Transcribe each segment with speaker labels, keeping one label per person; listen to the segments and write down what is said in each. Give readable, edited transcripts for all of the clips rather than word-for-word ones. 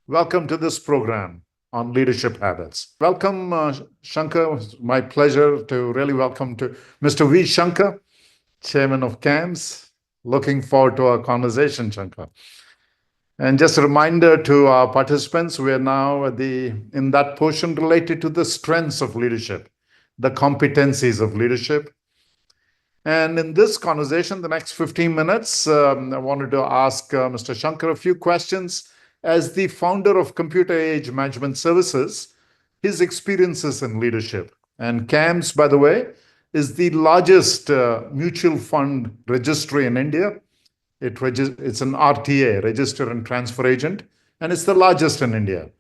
Speaker 1: Welcome to this program on leadership habits. Welcome, Shankar. It's my pleasure to really welcome to Mr. V. Shankar, Chairman of CAMS. Looking forward to our conversation, Shankar. And just a reminder to our participants, we are now in that portion related to the strengths of leadership, the competencies of leadership. And in this conversation, the next 15 minutes, I wanted to ask Mr. Shankar a few questions. As the founder of Computer Age Management Services, his experiences in leadership. And CAMS, by the way, is the largest mutual fund registry in India. It's an RTA, Register and Transfer Agent, and it's the largest in India.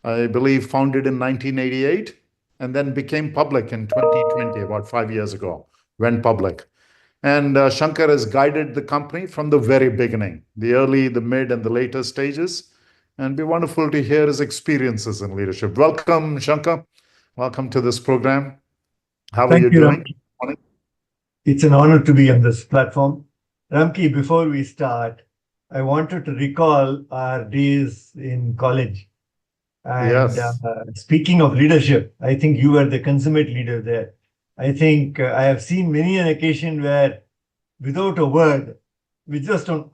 Speaker 1: I believe founded in 1988 and then became public in 2020, about 5 years ago, went public. And Shankar has guided the company from the very beginning, the early, the mid, and the later stages. And it'd be wonderful to hear his experiences in leadership. Welcome, Shankar. Welcome to this program. How are
Speaker 2: Thank
Speaker 1: you
Speaker 2: you,
Speaker 1: doing?
Speaker 2: Ramki. It's an honor to be on this platform. Ramki, before we start, I wanted to recall our days in college. And
Speaker 1: Yes.
Speaker 2: speaking of leadership, I think you were the consummate leader there. I think I have seen many an occasion where, without a word, with just an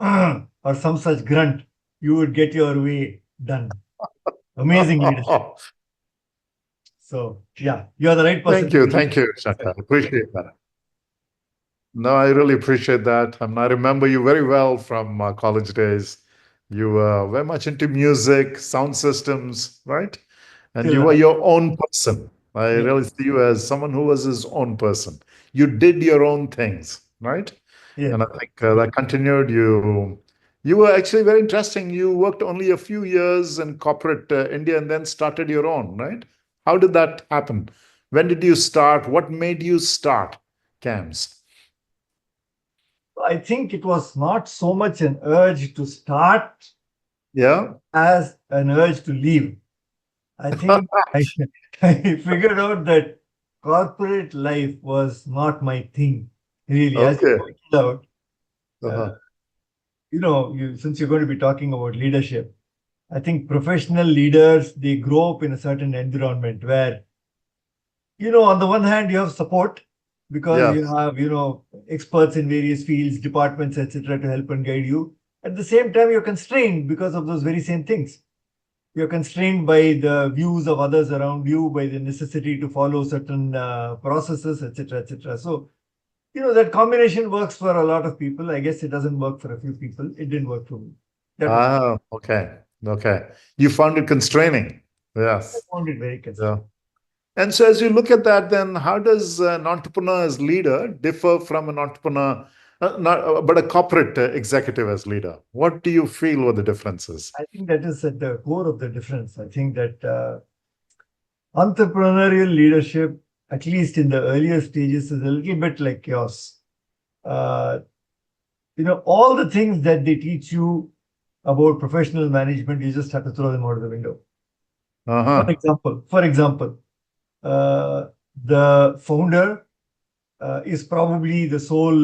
Speaker 2: or some such grunt, you would get your way done. Amazing leadership. So, yeah, you're the right person
Speaker 1: Thank
Speaker 2: to
Speaker 1: you.
Speaker 2: be
Speaker 1: Thank
Speaker 2: leading.
Speaker 1: you, Shankar. Appreciate that. No, I really appreciate that. I remember you very well from college days. You were very much into music, sound systems, right? And
Speaker 2: Still
Speaker 1: you were
Speaker 2: are.
Speaker 1: your own person. I
Speaker 2: Yeah.
Speaker 1: really see you as someone who was his own person. You did your own things, right?
Speaker 2: Yeah.
Speaker 1: And I think that continued. You were actually very interesting. You worked only a few years in corporate India and then started your own, right? How did that happen? When did you start? What made you start CAMS?
Speaker 2: I think it was not so much an urge to start
Speaker 1: Yeah.
Speaker 2: as an urge to leave. I think I figured out that corporate life was not my thing, really. As you
Speaker 1: Okay.
Speaker 2: pointed out, uh,
Speaker 1: Uh-huh.
Speaker 2: since you're going to be talking about leadership, I think professional leaders, they grow up in a certain environment where, on the one hand, you have support because you
Speaker 1: Yes.
Speaker 2: have, experts in various fields, departments, etc., to help and guide you. At the same time, you're constrained because of those very same things. You're constrained by the views of others around you, by the necessity to follow certain processes, etc., etc. So, that combination works for a lot of people. I guess it doesn't work for a few people. It didn't work for me. That was
Speaker 1: Ah, okay. Okay. You found it constraining.
Speaker 2: I
Speaker 1: Yes.
Speaker 2: found it very
Speaker 1: Yeah.
Speaker 2: constraining.
Speaker 1: And so, as you look at that, then how does an entrepreneur as leader differ from an entrepreneur, but a corporate executive as leader? What do you feel were the differences?
Speaker 2: I think that is at the core of the difference. I think that entrepreneurial leadership, at least in the earlier stages, is a little bit like yours. Uh, all the things that they teach you about professional management, you just have to throw them out of the window. For
Speaker 1: Uh-huh.
Speaker 2: example, for example, uh, the founder is probably the sole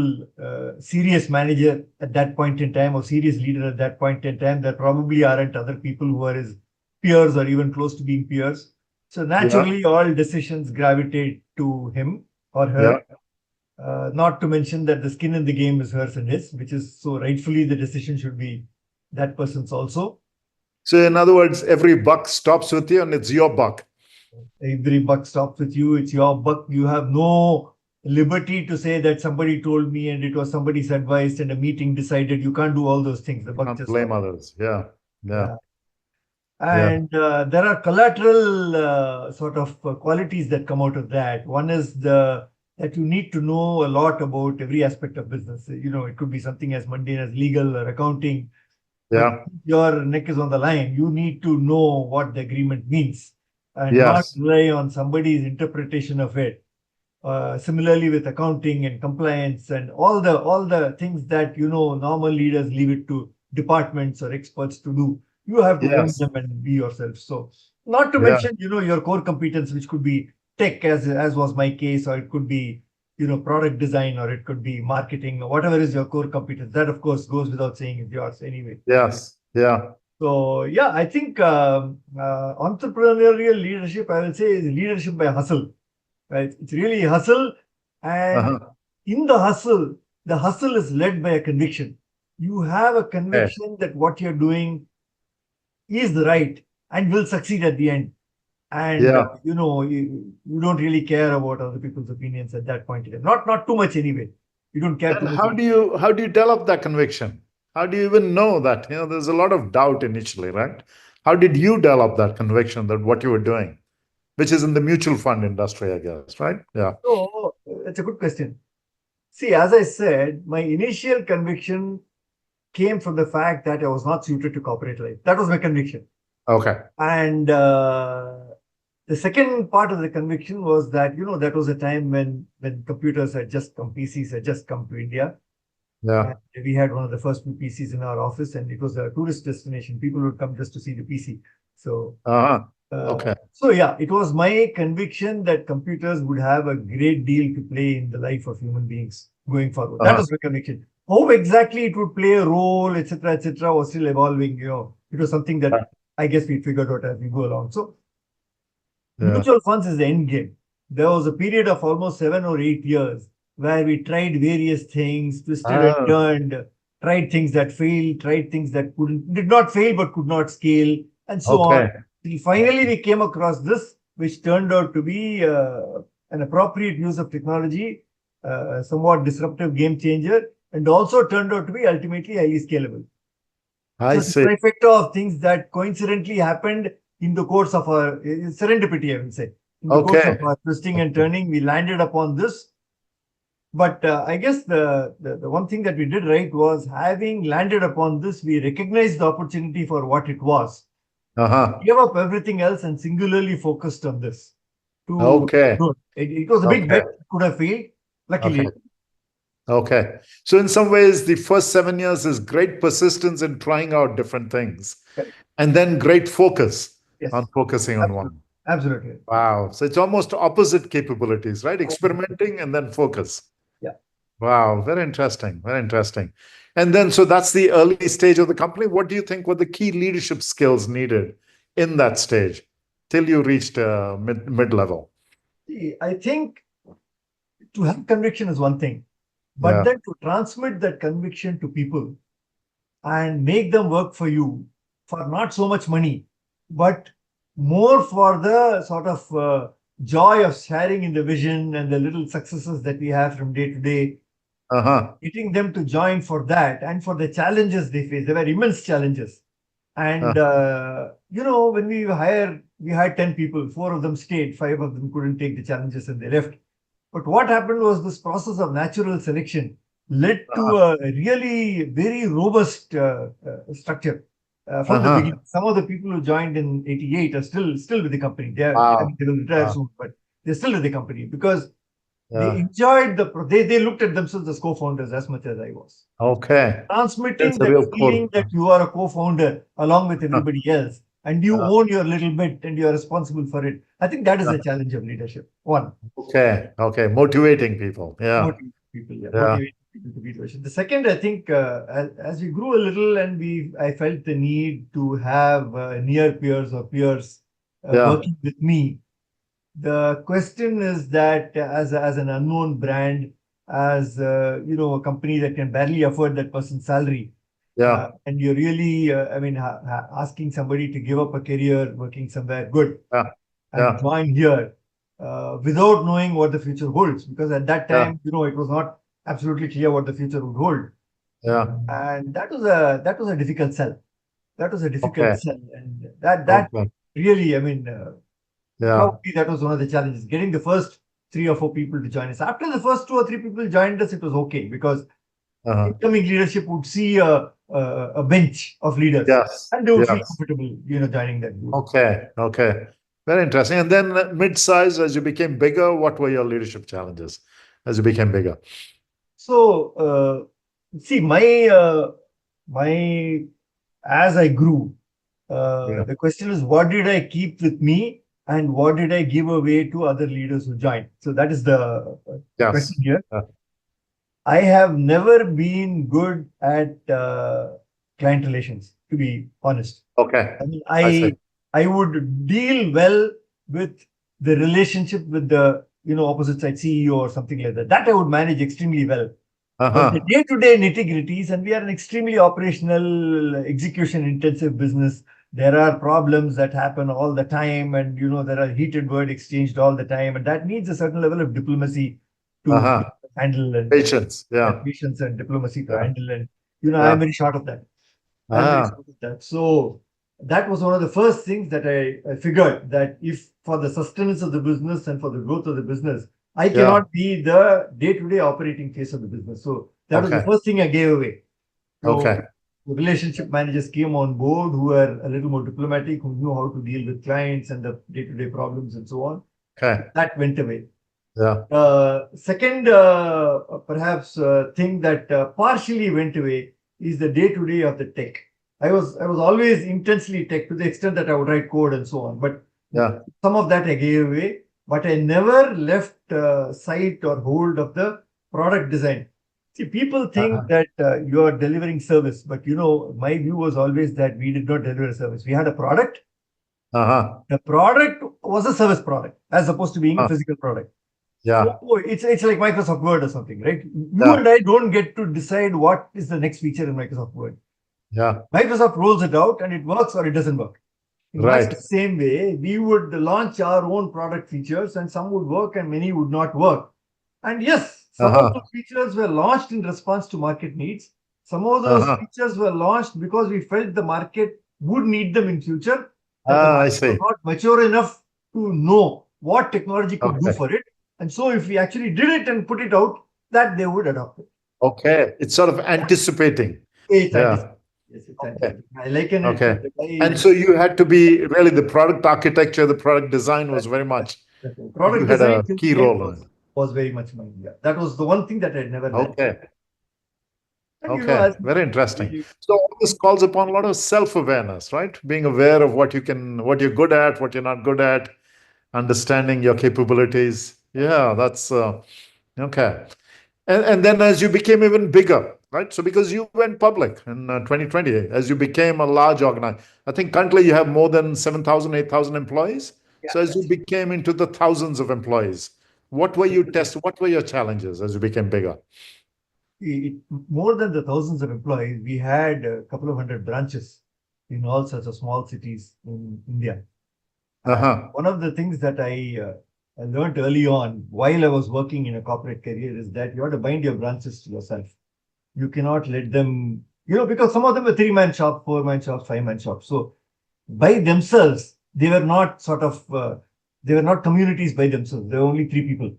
Speaker 2: serious manager at that point in time, or serious leader at that point in time. There probably aren't other people who are his peers or even close to being peers. So
Speaker 1: Yeah.
Speaker 2: naturally, all decisions gravitate to him or
Speaker 1: Yeah.
Speaker 2: her. Not to mention that the skin in the game is hers and his, which is so rightfully the decision should be that person's also.
Speaker 1: So, in other words, every buck stops with you and it's your buck.
Speaker 2: Every buck stops with you. It's your buck. You have no liberty to say that somebody told me and it was somebody's advice and a meeting decided. You can't do all those things. The
Speaker 1: You
Speaker 2: buck
Speaker 1: can't
Speaker 2: just
Speaker 1: blame
Speaker 2: stops.
Speaker 1: others. Yeah. Yeah.
Speaker 2: Yeah.
Speaker 1: Yeah.
Speaker 2: And there are collateral sort of qualities that come out of that. One is that you need to know a lot about every aspect of business. It could be something as mundane as legal or accounting, but
Speaker 1: Yeah.
Speaker 2: your neck is on the line. You need to know what the agreement means and not
Speaker 1: Yes.
Speaker 2: rely on somebody's interpretation of it. Similarly, with accounting and compliance and all the things that normal leaders leave it to departments or experts to do, you have to own
Speaker 1: Yes.
Speaker 2: them and be yourself. So, not to
Speaker 1: Yeah.
Speaker 2: mention your core competence, which could be tech, as was my case, or it could be product design, or it could be marketing, or whatever is your core competence. That of course goes without saying is yours anyway.
Speaker 1: Yes. Yeah.
Speaker 2: So yeah, I think entrepreneurial leadership, I will say, is leadership by hustle. Right? It's really hustle, and
Speaker 1: Uh-huh.
Speaker 2: in the hustle is led by a conviction. You have a
Speaker 1: Okay.
Speaker 2: conviction that what you're doing is right and will succeed at the end. And
Speaker 1: Yeah.
Speaker 2: you don't really care about other people's opinions at that point in time. Not too much anyway. You don't care too
Speaker 1: And
Speaker 2: much.
Speaker 1: how do you develop that conviction? How do you even know that? There's a lot of doubt initially, right? How did you develop that conviction that what you were doing, which is in the mutual fund industry, I guess, right? Yeah.
Speaker 2: So it's a good question. See, as I said, my initial conviction came from the fact that I was not suited to corporate life. That was my conviction.
Speaker 1: Okay.
Speaker 2: And the second part of the conviction was that, that was a time when computers had just come, PCs had just come to India. And
Speaker 1: Yeah.
Speaker 2: we had one of the first PCs in our office, and it was a tourist destination. People would come just to see the PC. So
Speaker 1: Uh-huh. Okay.
Speaker 2: so yeah, it was my conviction that computers would have a great deal to play in the life of human beings going forward. That
Speaker 1: Uh-huh.
Speaker 2: was my conviction. How exactly it would play a role, etc., was still evolving. It was something that I guess we figured out as we go along. So
Speaker 1: Yeah.
Speaker 2: mutual funds is the end game. There was a period of almost 7 or 8 years where we tried various things, twisted and
Speaker 1: Ah,
Speaker 2: turned, tried things that failed, tried things that did not fail but could not scale, and so on.
Speaker 1: okay.
Speaker 2: Till finally, we came across this, which turned out to be an appropriate use of technology, somewhat disruptive game changer, and also turned out to be ultimately highly scalable. So
Speaker 1: I
Speaker 2: it's a
Speaker 1: see.
Speaker 2: trifecta of things that coincidentally happened in the course of our serendipity, I will say. In the course of
Speaker 1: Okay.
Speaker 2: our twisting and turning, we landed upon this. But I guess the one thing that we did right was having landed upon this, we recognized the opportunity for what it was,
Speaker 1: Uh-huh.
Speaker 2: gave up everything else, and singularly focused on this. To
Speaker 1: Okay.
Speaker 2: grow. It was a big
Speaker 1: Okay.
Speaker 2: bet, could have failed.
Speaker 1: Okay.
Speaker 2: Luckily,
Speaker 1: Okay. So in some ways, the first 7 years is great persistence in trying out different things,
Speaker 2: correct.
Speaker 1: and then great focus on
Speaker 2: Yes,
Speaker 1: focusing on
Speaker 2: absolutely.
Speaker 1: one.
Speaker 2: Absolutely.
Speaker 1: Wow. So it's almost opposite capabilities, right? Experimenting and then focus.
Speaker 2: Yeah.
Speaker 1: Wow. Very interesting. Very interesting. And then, so that's the early stage of the company. What do you think were the key leadership skills needed in that stage till you reached mid level?
Speaker 2: See, I think to have conviction is one thing, but
Speaker 1: Yeah.
Speaker 2: then to transmit that conviction to people and make them work for you for not so much money, but more for the sort of joy of sharing in the vision and the little successes that we have from day to day,
Speaker 1: Uh-huh.
Speaker 2: getting them to join for that and for the challenges they face. There were immense challenges.
Speaker 1: Uh,
Speaker 2: And, when we had 10 people, four of them stayed, five of them couldn't take the challenges and they left. But what happened was this process of natural selection led to
Speaker 1: uh-huh.
Speaker 2: a really very robust structure from the
Speaker 1: Uh-huh.
Speaker 2: beginning. Some of the people who joined in '88 are still with the company. I
Speaker 1: Wow.
Speaker 2: mean, they will retire
Speaker 1: Wow.
Speaker 2: soon, but they're still with the company because they
Speaker 1: Yeah.
Speaker 2: enjoyed they looked at themselves as co-founders as much as I was.
Speaker 1: Okay. That's
Speaker 2: Transmitting
Speaker 1: a
Speaker 2: that
Speaker 1: real
Speaker 2: feeling
Speaker 1: core.
Speaker 2: that you are a co-founder along with
Speaker 1: Uh,
Speaker 2: everybody else and you
Speaker 1: uh,
Speaker 2: own your little bit and you are responsible for it. I think that is
Speaker 1: uh,
Speaker 2: the challenge of leadership. One,
Speaker 1: okay. Okay. Motivating people. Yeah.
Speaker 2: motivate people, yeah,
Speaker 1: Yeah.
Speaker 2: motivate people to be leadership. The second, I think, as we grew a little and I felt the need to have near peers or peers
Speaker 1: Yeah.
Speaker 2: working with me. The question is that as an unknown brand, as a company that can barely afford that person's salary,
Speaker 1: Yeah.
Speaker 2: and you're really, I mean, asking somebody to give up a career working somewhere good
Speaker 1: Yeah.
Speaker 2: and
Speaker 1: Yeah.
Speaker 2: join here without knowing what the future holds, because at that
Speaker 1: Yeah.
Speaker 2: time, it was not absolutely clear what the future would hold,
Speaker 1: Yeah.
Speaker 2: and that was a difficult sell. That was a difficult
Speaker 1: Okay.
Speaker 2: sell, and that
Speaker 1: Okay.
Speaker 2: really, I mean.
Speaker 1: Yeah.
Speaker 2: Probably that was one of the challenges, getting the first 3 or 4 people to join us. After the first 2 or 3 people joined us, it was okay because
Speaker 1: Uh-huh.
Speaker 2: incoming leadership would see a bench of leaders
Speaker 1: Yes.
Speaker 2: and they would feel
Speaker 1: Yes.
Speaker 2: comfortable, joining that group.
Speaker 1: Okay. Okay. Very interesting. And then mid-size, as you became bigger, what were your leadership challenges as you became bigger?
Speaker 2: So, see, my as I grew,
Speaker 1: Yeah.
Speaker 2: the question is, what did I keep with me and what did I give away to other leaders who joined? So that is the question
Speaker 1: Yes.
Speaker 2: here. I have never been good at client relations. to be honest.
Speaker 1: Okay.
Speaker 2: I mean,
Speaker 1: I see.
Speaker 2: I would deal well with the relationship with the opposite side CEO or something like that. That I would manage extremely well. But the
Speaker 1: Uh-huh.
Speaker 2: day-to-day nitty-gritties, and we are an extremely operational, execution-intensive business. There are problems that happen all the time, and there are heated word exchanged all the time, and that needs a certain level of diplomacy to
Speaker 1: Uh-huh.
Speaker 2: handle,
Speaker 1: Patience.
Speaker 2: and
Speaker 1: Yeah.
Speaker 2: patience and diplomacy to
Speaker 1: Yeah.
Speaker 2: handle. And I'm
Speaker 1: Yeah.
Speaker 2: very short of that. I'm very
Speaker 1: Ah.
Speaker 2: short of that. So that was one of the first things that I figured, that if for the sustenance of the business and for the growth of the business, I
Speaker 1: Yeah.
Speaker 2: cannot be the day-to-day operating face of the business. So that was the
Speaker 1: Okay.
Speaker 2: first thing I gave away. So
Speaker 1: Okay.
Speaker 2: the relationship managers came on board who were a little more diplomatic, who knew how to deal with clients and the day-to-day problems and so on.
Speaker 1: Okay.
Speaker 2: That went away.
Speaker 1: Yeah.
Speaker 2: Second, perhaps thing that partially went away is the day-to-day of the tech. I was always intensely tech to the extent that I would write code and so on. But
Speaker 1: Yeah.
Speaker 2: some of that I gave away. But I never left sight or hold of the product design. See, people think
Speaker 1: Uh-huh.
Speaker 2: that you are delivering service, but my view was always that we did not deliver a service. We had a product.
Speaker 1: Uh-huh.
Speaker 2: The product was a service product as opposed to being a
Speaker 1: Uh,
Speaker 2: physical product. So
Speaker 1: yeah.
Speaker 2: it's like Microsoft Word or something, right? You
Speaker 1: Yeah.
Speaker 2: and I don't get to decide what is the next feature in Microsoft Word.
Speaker 1: Yeah.
Speaker 2: Microsoft rolls it out and it works or it doesn't work. In much the
Speaker 1: Right.
Speaker 2: same way, we would launch our own product features and some would work and many would not work. And yes, some of those
Speaker 1: Uh-huh.
Speaker 2: features were launched in response to market needs. Some of those
Speaker 1: Uh-huh.
Speaker 2: features were launched because we felt the market would need them in future, that the
Speaker 1: Ah, I
Speaker 2: market was
Speaker 1: see.
Speaker 2: not mature enough to know what technology could do
Speaker 1: Okay.
Speaker 2: for it. And so if we actually did it and put it out, that they would adopt it.
Speaker 1: Okay. It's sort of anticipating.
Speaker 2: It's
Speaker 1: Yeah.
Speaker 2: anticipated. Yes, it's
Speaker 1: Okay.
Speaker 2: anticipated. I liken it to
Speaker 1: Okay.
Speaker 2: the
Speaker 1: And
Speaker 2: guy.
Speaker 1: so you had to be really the product architecture, the product design was very much, you
Speaker 2: Product
Speaker 1: had
Speaker 2: design
Speaker 1: a
Speaker 2: till
Speaker 1: key
Speaker 2: the end
Speaker 1: role in it.
Speaker 2: was very much mine. Yeah. That was the one thing that I never left.
Speaker 1: Okay.
Speaker 2: And
Speaker 1: Okay.
Speaker 2: as
Speaker 1: Very interesting.
Speaker 2: we
Speaker 1: So all this calls upon a lot of self-awareness, right? Being aware of what you can, what you're good at, what you're not good at, understanding your capabilities. Yeah, that's okay. And then as you became even bigger, right? So because you went public in 2020, as you became a large organization, I think currently you have more than 7,000, 8,000 employees.
Speaker 2: yeah,
Speaker 1: So as you
Speaker 2: that's
Speaker 1: became into the thousands of employees, what were your challenges as you became bigger?
Speaker 2: it, more than the thousands of employees. We had a couple of hundred branches in all sorts of small cities in India. And
Speaker 1: Uh-huh.
Speaker 2: one of the things that I learned early on while I was working in a corporate career is that you have to bind your branches to yourself. You cannot let them, because some of them were three-man shop, four-man shop, five-man shop. So by themselves, they were not they were not communities by themselves. There were only three people.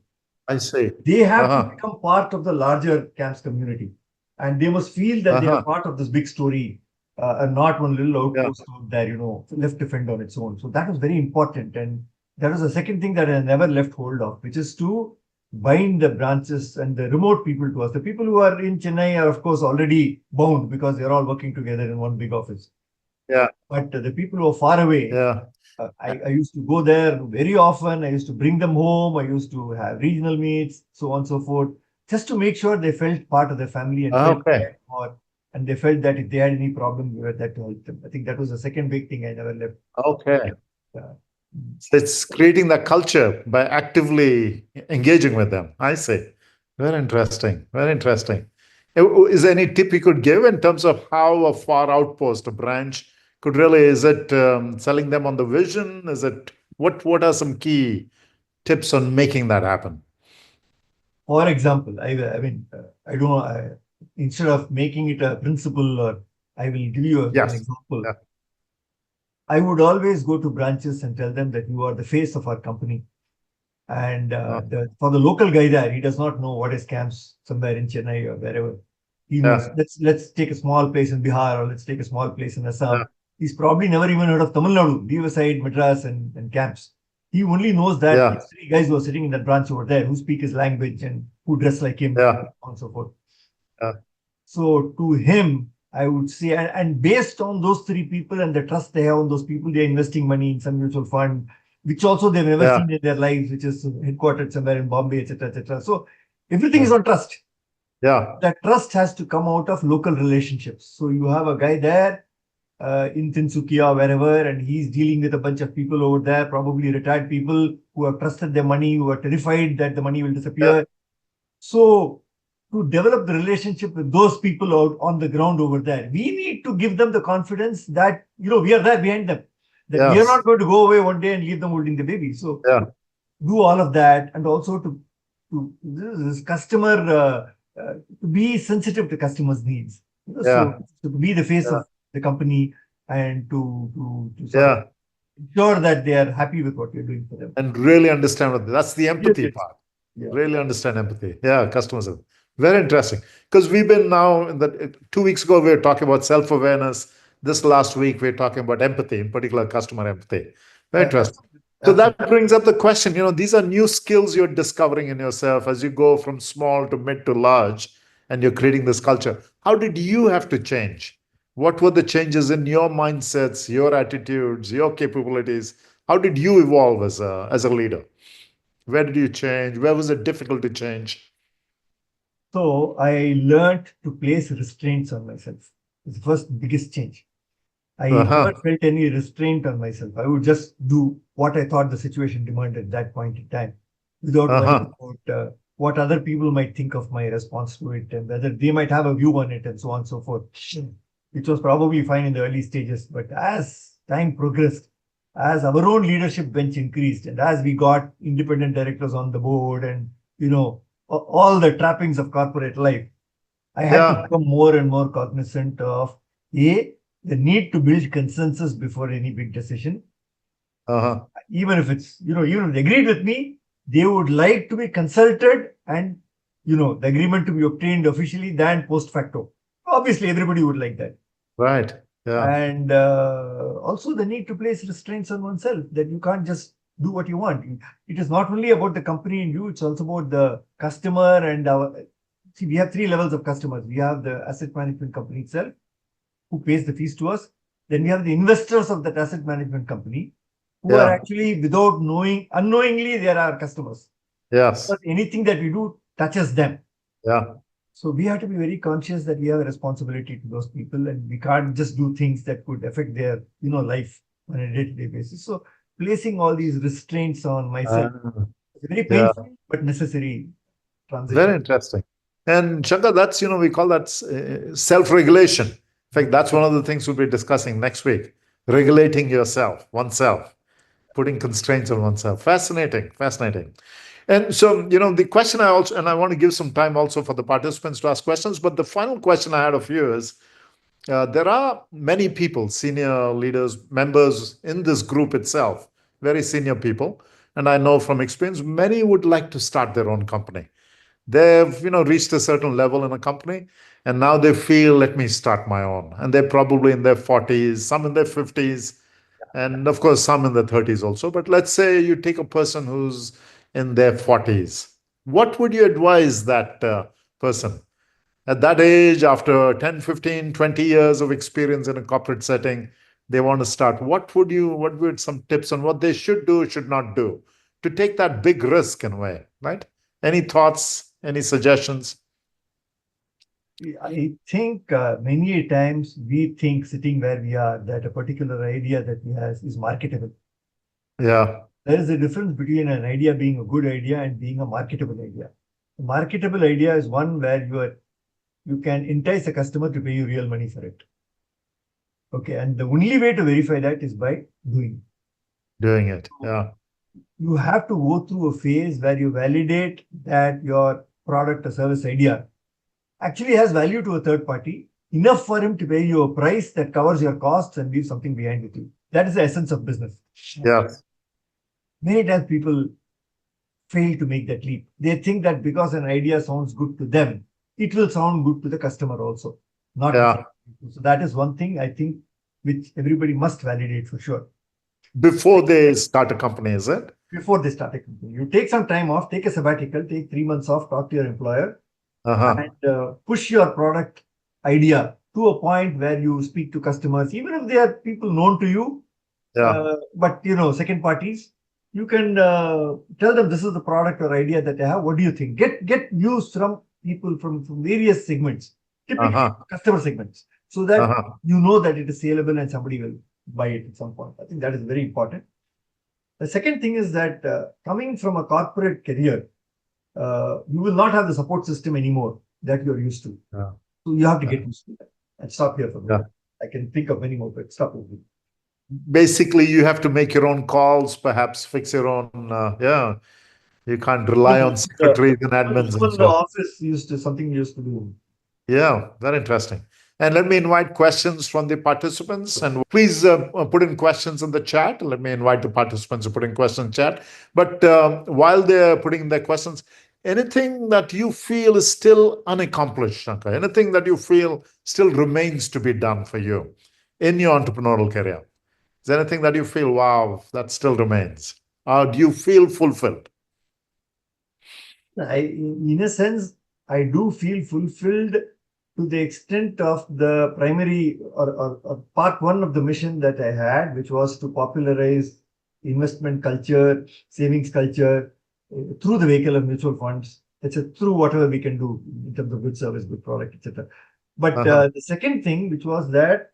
Speaker 1: I see.
Speaker 2: They have to
Speaker 1: Uh-huh.
Speaker 2: become part of the larger camps community. And they must feel that they are
Speaker 1: Uh-huh.
Speaker 2: part of this big story and not one little
Speaker 1: Yeah.
Speaker 2: outpost out there, left to fend on its own. So that was very important. And that was the second thing that I never left hold of, which is to bind the branches and the remote people to us. The people who are in Chennai are, of course, already bound because they're all working together in one big office.
Speaker 1: Yeah.
Speaker 2: But the people who are far away,
Speaker 1: Yeah.
Speaker 2: I used to go there very often. I used to bring them home. I used to have regional meets, so on and so forth, just to make sure they felt part of the family and felt
Speaker 1: Okay.
Speaker 2: cared for. And they felt that if they had any problem, we were there to help them. I think that was the second big thing I never left.
Speaker 1: Okay.
Speaker 2: Uh,
Speaker 1: So it's creating that culture by actively engaging with them. I see. Very interesting. Very interesting. Is there any tip you could give in terms of how a far outpost, a branch, could really, is it selling them on the vision? Is it, what are some key tips on making that happen?
Speaker 2: for example, I mean, I don't know, instead of making it a principle, or I will give you an
Speaker 1: Yes.
Speaker 2: example.
Speaker 1: Yeah.
Speaker 2: I would always go to branches and tell them that you are the face of our company. And
Speaker 1: Uh,
Speaker 2: for the local guy there, he does not know what is camps somewhere in Chennai or wherever. He knows.
Speaker 1: yeah.
Speaker 2: Let's take a small place in Bihar, or let's take a small place in
Speaker 1: Yeah.
Speaker 2: Assam. He's probably never even heard of Tamil Nadu, Riverside, Madras, and camps. He only knows that
Speaker 1: Yeah.
Speaker 2: these three guys who are sitting in that branch over there, who speak his language and who dress like him,
Speaker 1: Yeah.
Speaker 2: and so on and so forth.
Speaker 1: Yeah.
Speaker 2: So to him, I would say, and based on those three people and the trust they have on those people, they're investing money in some mutual fund, which also they've never
Speaker 1: Yeah.
Speaker 2: seen in their lives, which is headquartered somewhere in Bombay, etc., etc. So everything is
Speaker 1: Yeah.
Speaker 2: on trust.
Speaker 1: Yeah.
Speaker 2: That trust has to come out of local relationships. So you have a guy there, in Tinsukia, wherever, and he's dealing with a bunch of people over there, probably retired people who have trusted their money, who are terrified that the money will
Speaker 1: Yeah.
Speaker 2: disappear. So, to develop the relationship with those people out on the ground over there, we need to give them the confidence that, we are there behind them, that we are
Speaker 1: Yes.
Speaker 2: not going to go away one day and leave them holding the baby. So,
Speaker 1: Yeah.
Speaker 2: do all of that, and also to this customer, to be sensitive to customers' needs.
Speaker 1: Yeah.
Speaker 2: So to be the face
Speaker 1: Yeah.
Speaker 2: of the company, and to sort of
Speaker 1: Yeah.
Speaker 2: ensure that they are happy with what you're doing for them.
Speaker 1: And really understand that's the
Speaker 2: Yes,
Speaker 1: empathy
Speaker 2: yes.
Speaker 1: part.
Speaker 2: Yeah.
Speaker 1: Really understand empathy. Yeah, customers. Very interesting. Because we've been now in the 2 weeks ago we were talking about self-awareness. This last week we're talking about empathy, in particular customer empathy. Very interesting.
Speaker 2: Absolutely.
Speaker 1: So that
Speaker 2: Absolutely.
Speaker 1: brings up the question, these are new skills you're discovering in yourself as you go from small to mid to large and you're creating this culture. How did you have to change? What were the changes in your mindsets, your attitudes, your capabilities? How did you evolve as a leader? Where did you change? Where was it difficult to change?
Speaker 2: So I learned to place restraints on myself. It's the first biggest change. I never
Speaker 1: Uh-huh.
Speaker 2: felt any restraint on myself. I would just do what I thought the situation demanded at that point in time, without worrying
Speaker 1: Uh-huh.
Speaker 2: about what other people might think of my response to it, and whether they might have a view on it, and so on and so forth. Which was probably fine in the early stages. But as time progressed, as our own leadership bench increased, and as we got independent directors on the board, and all the trappings of corporate life, I had to
Speaker 1: Yeah.
Speaker 2: become more and more cognizant of A, the need to build consensus before any big decision.
Speaker 1: Uh-huh.
Speaker 2: Even if even if they agreed with me, they would like to be consulted, and, the agreement to be obtained officially than post facto. Obviously, everybody would like that.
Speaker 1: Right. Yeah.
Speaker 2: And also the need to place restraints on oneself, that you can't just do what you want. It is not only about the company and you, it's also about the customer and our. See, we have three levels of customers. We have the asset management company itself, who pays the fees to us. Then we have the investors of that asset management company, who are
Speaker 1: Yeah.
Speaker 2: actually, without knowing, unknowingly, they are our customers.
Speaker 1: Yes.
Speaker 2: But anything that we do touches them.
Speaker 1: Yeah.
Speaker 2: So we have to be very conscious that we have a responsibility to those people, and we can't just do things that could affect their, life on a day-to-day basis. So placing all these restraints on myself
Speaker 1: Uh,
Speaker 2: is a very
Speaker 1: yeah.
Speaker 2: painful but necessary
Speaker 1: Very
Speaker 2: transition.
Speaker 1: interesting. And Shankar, that's, we call that self-regulation. In fact, that's one of the things we'll be discussing next week. Regulating yourself, oneself, putting constraints on oneself. Fascinating, fascinating. And so, the question and I want to give some time also for the participants to ask questions, but the final question I had of you is, there are many people, senior leaders, members in this group itself, very senior people. And I know from experience, many would like to start their own company. They've, reached a certain level in a company, and now they feel, let me start my own. And they're probably in their 40s, some in their 50s, and of course, some in their 30s also. But let's say you take a person who's in their 40s. What would you advise that person? At that age, after 10, 15, 20 years of experience in a corporate setting, they want to start. What would some tips on what they should do, should not do to take that big risk in a way, right? Any thoughts, any suggestions?
Speaker 2: I think many times we think, sitting where we are, that a particular idea that we have is marketable.
Speaker 1: Yeah,
Speaker 2: There is a difference between an idea being a good idea and being a marketable idea. A marketable idea is one where you can entice a customer to pay you real money for it. Okay, and the only way to verify that is by doing.
Speaker 1: doing it.
Speaker 2: So
Speaker 1: Yeah,
Speaker 2: you have to go through a phase where you validate that your product or service idea actually has value to a third party, enough for him to pay you a price that covers your costs and leave something behind with you. That is the essence of business.
Speaker 1: yeah,
Speaker 2: Many times people fail to make that leap. They think that because an idea sounds good to them, it will sound good to the customer also. Not
Speaker 1: yeah.
Speaker 2: necessarily. So that is one thing I think which everybody must validate for sure.
Speaker 1: Before they start a company, is it?
Speaker 2: Before they start a company, you take some time off, take a sabbatical, take 3 months off, talk to your employer,
Speaker 1: Uh-huh.
Speaker 2: and push your product idea to a point where you speak to customers, even if they are people known to you,
Speaker 1: Yeah,
Speaker 2: but second parties. You can tell them, this is the product or idea that I have. What do you think? Get views from people from various segments, typically
Speaker 1: uh-huh.
Speaker 2: customer segments. so that
Speaker 1: Uh-huh.
Speaker 2: you know that it is saleable and somebody will buy it at some point. I think that is very important. The second thing is that coming from a corporate career, you will not have the support system anymore that you're used to.
Speaker 1: Yeah.
Speaker 2: So you have to
Speaker 1: Yeah.
Speaker 2: get used to that. And stop here for a
Speaker 1: Yeah.
Speaker 2: moment. I can think of many more, but stop over here.
Speaker 1: Basically, you have to make your own calls, perhaps fix your own. Yeah, you can't rely on
Speaker 2: The,
Speaker 1: secretaries and admins and
Speaker 2: someone in the
Speaker 1: so.
Speaker 2: office used to something we used to do.
Speaker 1: Yeah, very interesting. And let me invite questions from the participants. And please put in questions in the chat. Let me invite the participants to put in questions in chat. But while they're putting their questions, anything that you feel is still unaccomplished, Shankar, anything that you feel still remains to be done for you in your entrepreneurial career? Is there anything that you feel, wow, that still remains? Or do you feel fulfilled?
Speaker 2: In a sense, I do feel fulfilled to the extent of the primary or part one of the mission that I had, which was to popularize investment culture, savings culture through the vehicle of mutual funds. Through whatever we can do in terms of good service, good product, etc. But
Speaker 1: Uh-huh.
Speaker 2: the second thing, which was that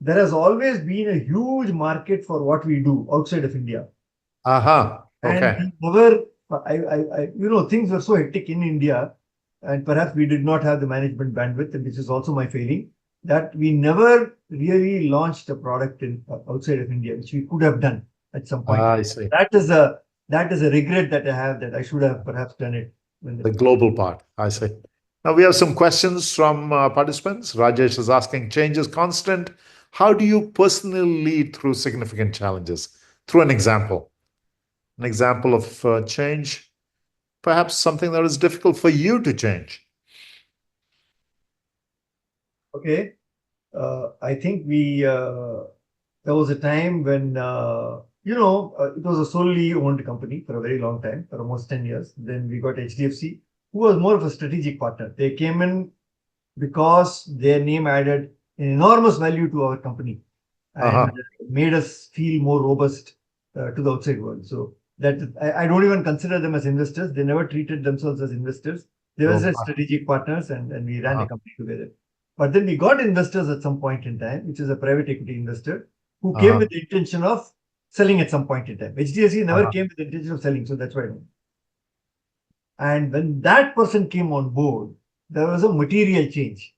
Speaker 2: there has always been a huge market for what we do outside of India.
Speaker 1: Uh-huh.
Speaker 2: And
Speaker 1: Okay.
Speaker 2: we never, things were so hectic in India, and perhaps we did not have the management bandwidth, and which is also my failing, that we never really launched a product in outside of India, which we could have done at some point.
Speaker 1: I see.
Speaker 2: That is a regret that I have, that I should have perhaps done it when
Speaker 1: The global part. I see. Now we have some questions from participants. Rajesh is asking, change is constant. How do you personally lead through significant challenges? Through an example of change, perhaps something that is difficult for you to change.
Speaker 2: Okay. I think there was a time when, it was a solely owned company for a very long time, for almost 10 years. Then we got HDFC, who was more of a strategic partner. They came in because their name added an enormous value to our company and
Speaker 1: Uh-huh.
Speaker 2: made us feel more robust to the outside world. So that I don't even consider them as investors. They never treated themselves as investors. They were
Speaker 1: So,
Speaker 2: just strategic partners, and we ran the
Speaker 1: uh-huh.
Speaker 2: company together. But then we got investors at some point in time, which is a private equity investor, who came
Speaker 1: Uh-huh.
Speaker 2: with the intention of selling at some point in time. HDFC never
Speaker 1: Uh-huh.
Speaker 2: came with the intention of selling, so that's why I don't. And when that person came on board, there was a material change.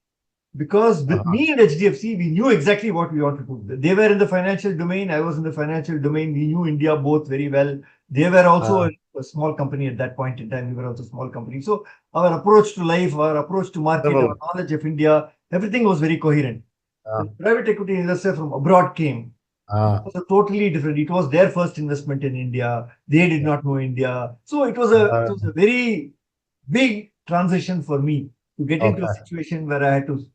Speaker 2: Because with
Speaker 1: Uh-huh.
Speaker 2: me and HDFC, we knew exactly what we wanted to do. They were in the financial domain, I was in the financial domain. We knew India both very well. They were also
Speaker 1: Uh,
Speaker 2: a small company at that point in time. We were also a small company. So our approach to life, our approach to market, our
Speaker 1: well,
Speaker 2: knowledge of India, everything was very coherent.
Speaker 1: uh,
Speaker 2: The private equity investor from abroad came. It
Speaker 1: uh,
Speaker 2: was a totally different. It was their first investment in India. They did not know India. So it
Speaker 1: uh,
Speaker 2: was a very big transition for me to get into a
Speaker 1: okay.
Speaker 2: situation where I had to,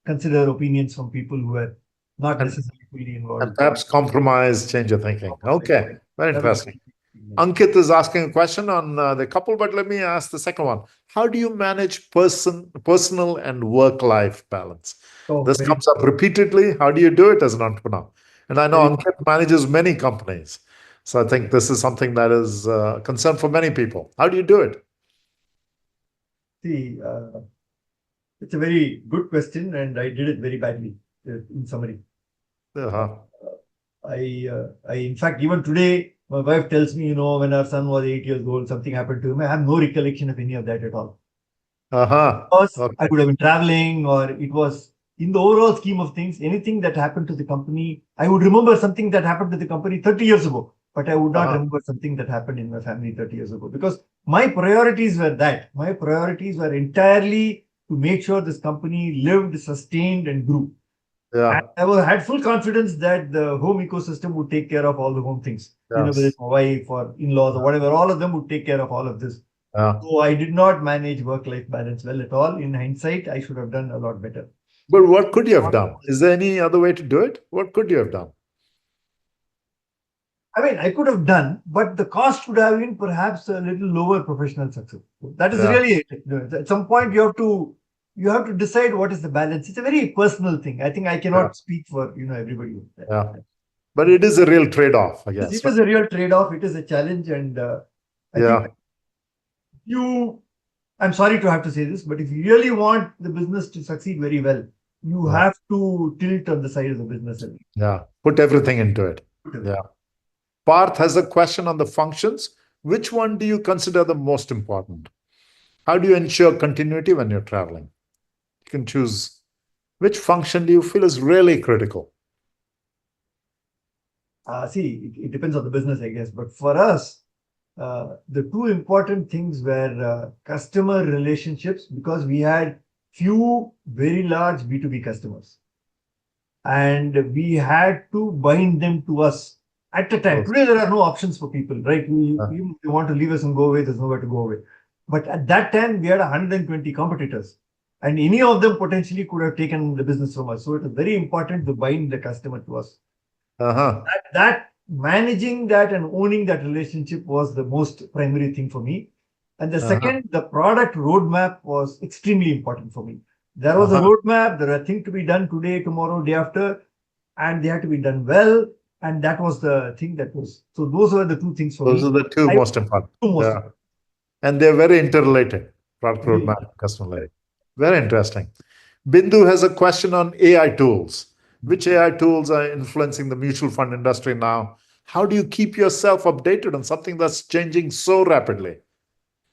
Speaker 2: consider opinions from people who were not
Speaker 1: And,
Speaker 2: necessarily fully
Speaker 1: and
Speaker 2: involved.
Speaker 1: perhaps compromise, change your thinking. Okay. Very
Speaker 2: That was a
Speaker 1: interesting.
Speaker 2: very big thing.
Speaker 1: Ankit is asking a question on the couple, but let me ask the second one. How do you manage personal and work-life balance?
Speaker 2: So
Speaker 1: This
Speaker 2: very,
Speaker 1: comes up repeatedly. How do you do it as an entrepreneur? And I know
Speaker 2: very.
Speaker 1: Ankit manages many companies. So I think this is something that is a concern for many people. How do you do it?
Speaker 2: See, it's a very good question, and I did it very badly. In summary,
Speaker 1: Uh-huh.
Speaker 2: in fact, even today, my wife tells me, when our son was 8 years old, something happened to him. I have no recollection of any of that at all.
Speaker 1: Uh-huh.
Speaker 2: Because I
Speaker 1: Okay.
Speaker 2: would have been traveling, or it was in the overall scheme of things, anything that happened to the company, I would remember something that happened to the company 30 years ago, but I would not
Speaker 1: Uh-huh.
Speaker 2: remember something that happened in my family 30 years ago, because my priorities were that. My priorities were entirely to make sure this company lived, sustained, and grew. And
Speaker 1: Yeah.
Speaker 2: had full confidence that the home ecosystem would take care of all the home things. Whether
Speaker 1: Yes.
Speaker 2: it's my wife or in-laws or whatever, all of them would take care of all of this.
Speaker 1: Yeah.
Speaker 2: So I did not manage work-life balance well at all. In hindsight, I should have done a lot better.
Speaker 1: But what could you have done? Is there any other way to do it? What could you have done?
Speaker 2: I mean, I could have done, but the cost would have been perhaps a little lower professional success. That is
Speaker 1: Yeah.
Speaker 2: really it. At some point, you have to decide what is the balance. It's a very personal thing. I think I
Speaker 1: Yeah.
Speaker 2: cannot speak for everybody.
Speaker 1: Yeah. But it is a real trade-off, I
Speaker 2: It
Speaker 1: guess, right?
Speaker 2: is a real trade-off. It is a challenge, and I think
Speaker 1: Yeah.
Speaker 2: you. I'm sorry to have to say this, but if you really want the business to succeed very well, you
Speaker 1: Yeah.
Speaker 2: have to tilt on the side of the business.
Speaker 1: Yeah. Put everything into it. Yeah. Parth has a question on the functions. Which one do you consider the most important? How do you ensure continuity when you're traveling? You can choose which function do you feel is really critical?
Speaker 2: See, it depends on the business, I guess. But for us, the two important things were customer relationships, because we had few very large B2B customers, and we had to bind them to us at the time.
Speaker 1: Oh,
Speaker 2: Today, there are no options for people, right?
Speaker 1: uh,
Speaker 2: Even if you want to leave us and go away, there's nowhere to go away. But at that time, we had 120 competitors, and any of them potentially could have taken the business from us. So it was very important to bind the customer to us.
Speaker 1: uh-huh.
Speaker 2: That managing that and owning that relationship was the most primary thing for me. And the
Speaker 1: Uh-huh.
Speaker 2: second, the product roadmap was extremely important for me. There was a
Speaker 1: Uh-huh.
Speaker 2: roadmap, there are things to be done today, tomorrow, day after, and they had to be done well. And that was the thing that was, so those were the two things for
Speaker 1: Those
Speaker 2: me.
Speaker 1: are the two
Speaker 2: I
Speaker 1: most important.
Speaker 2: two most
Speaker 1: Yeah. And they're very interrelated. Product
Speaker 2: really.
Speaker 1: roadmap, customer life. Very interesting. Bindu has a question on AI tools. Which AI tools are influencing the mutual fund industry now? How do you keep yourself updated on something that's changing so rapidly?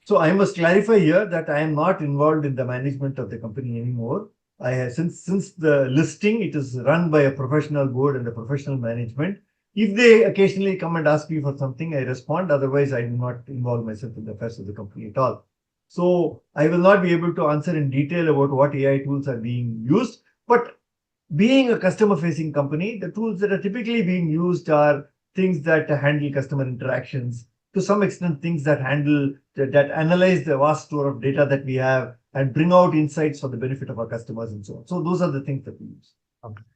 Speaker 2: So I must clarify here that I am not involved in the management of the company anymore. I have since the listing, it is run by a professional board and a professional management. If they occasionally come and ask me for something, I respond. Otherwise, I do not involve myself in the affairs of the company at all. So I will not be able to answer in detail about what AI tools are being used. But being a customer facing company, the tools that are typically being used are things that handle customer interactions, to some extent, things that handle that analyze the vast store of data that we have and bring out insights for the benefit of our customers and so on. So those are the things that we use.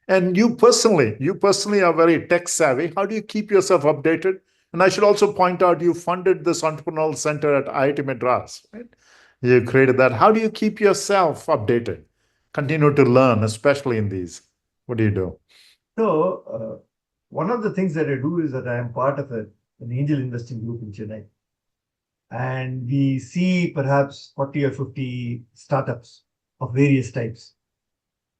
Speaker 1: And you personally are very tech savvy. How do you keep yourself updated? And I should also point out you funded this entrepreneurial center at IIT Madras, right? You created that. How do you keep yourself updated? Continue to learn, especially in these. What do you do?
Speaker 2: So one of the things that I do is that I am part of an angel investing group in Chennai, and we see perhaps 40 or 50 startups of various types.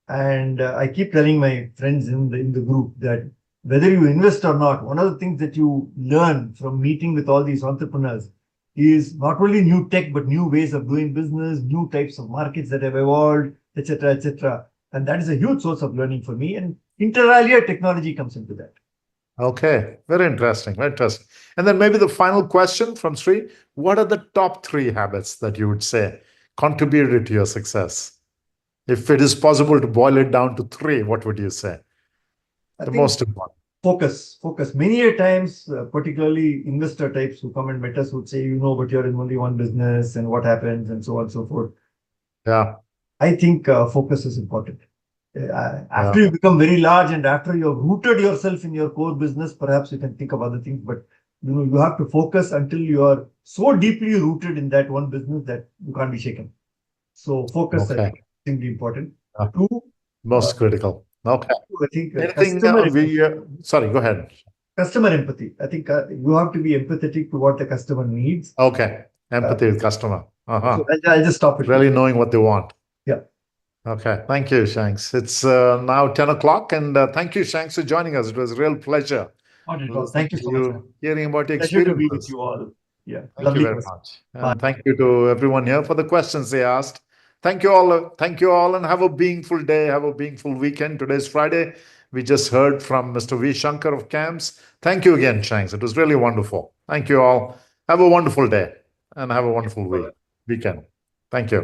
Speaker 2: And I keep telling my friends in the group that whether you invest or not, one of the things that you learn from meeting with all these entrepreneurs is not only new tech, but new ways of doing business, new types of markets that have evolved, etc., etc. And that is a huge source of learning for me. And inter alia, technology comes into that.
Speaker 1: Okay, very interesting, very interesting. And then maybe the final question from Sri, what are the top three habits that you would say contributed to your success? If it is possible to boil it down to three, what would you say?
Speaker 2: I
Speaker 1: The
Speaker 2: think
Speaker 1: most important.
Speaker 2: focus. Many a times, particularly investor types who come and met us would say, but you're in only one business and what happens and so on and so forth.
Speaker 1: Yeah,
Speaker 2: I think focus is important.
Speaker 1: yeah.
Speaker 2: After you become very large and after you've rooted yourself in your core business, perhaps you can think of other things. But you have to focus until you are so deeply rooted in that one business that you can't be shaken. So focus, I
Speaker 1: Okay.
Speaker 2: think, is extremely important.
Speaker 1: Uh,
Speaker 2: Two, uh,
Speaker 1: Most critical. Okay.
Speaker 2: I think
Speaker 1: Anything sorry, go ahead.
Speaker 2: customer empathy. I think you have to be empathetic to what the customer needs.
Speaker 1: Okay.
Speaker 2: Uh,
Speaker 1: Empathy with customer.
Speaker 2: so
Speaker 1: Uh-huh.
Speaker 2: I'll just stop it.
Speaker 1: Really knowing what they want.
Speaker 2: Yeah.
Speaker 1: Okay. Thank you, Shanks. It's now 10 o'clock. And thank you, Shanks, for joining us. It was a real pleasure
Speaker 2: Not at all.
Speaker 1: listening
Speaker 2: Thank you
Speaker 1: to
Speaker 2: so much.
Speaker 1: you, hearing about your
Speaker 2: Pleasure to be with
Speaker 1: experiences.
Speaker 2: you all. Yeah.
Speaker 1: Thank you
Speaker 2: Lovely
Speaker 1: very
Speaker 2: question.
Speaker 1: much.
Speaker 2: Bye.
Speaker 1: And thank you to everyone here for the questions they asked. Thank you all. Thank you all, and have a beingful day. Have a beingful weekend. Today's Friday. We just heard from Mr. V. Shankar of CAMS. Thank you again, Shanks. It was really wonderful. Thank you all. Have a wonderful day and have a wonderful weekend. Thank you.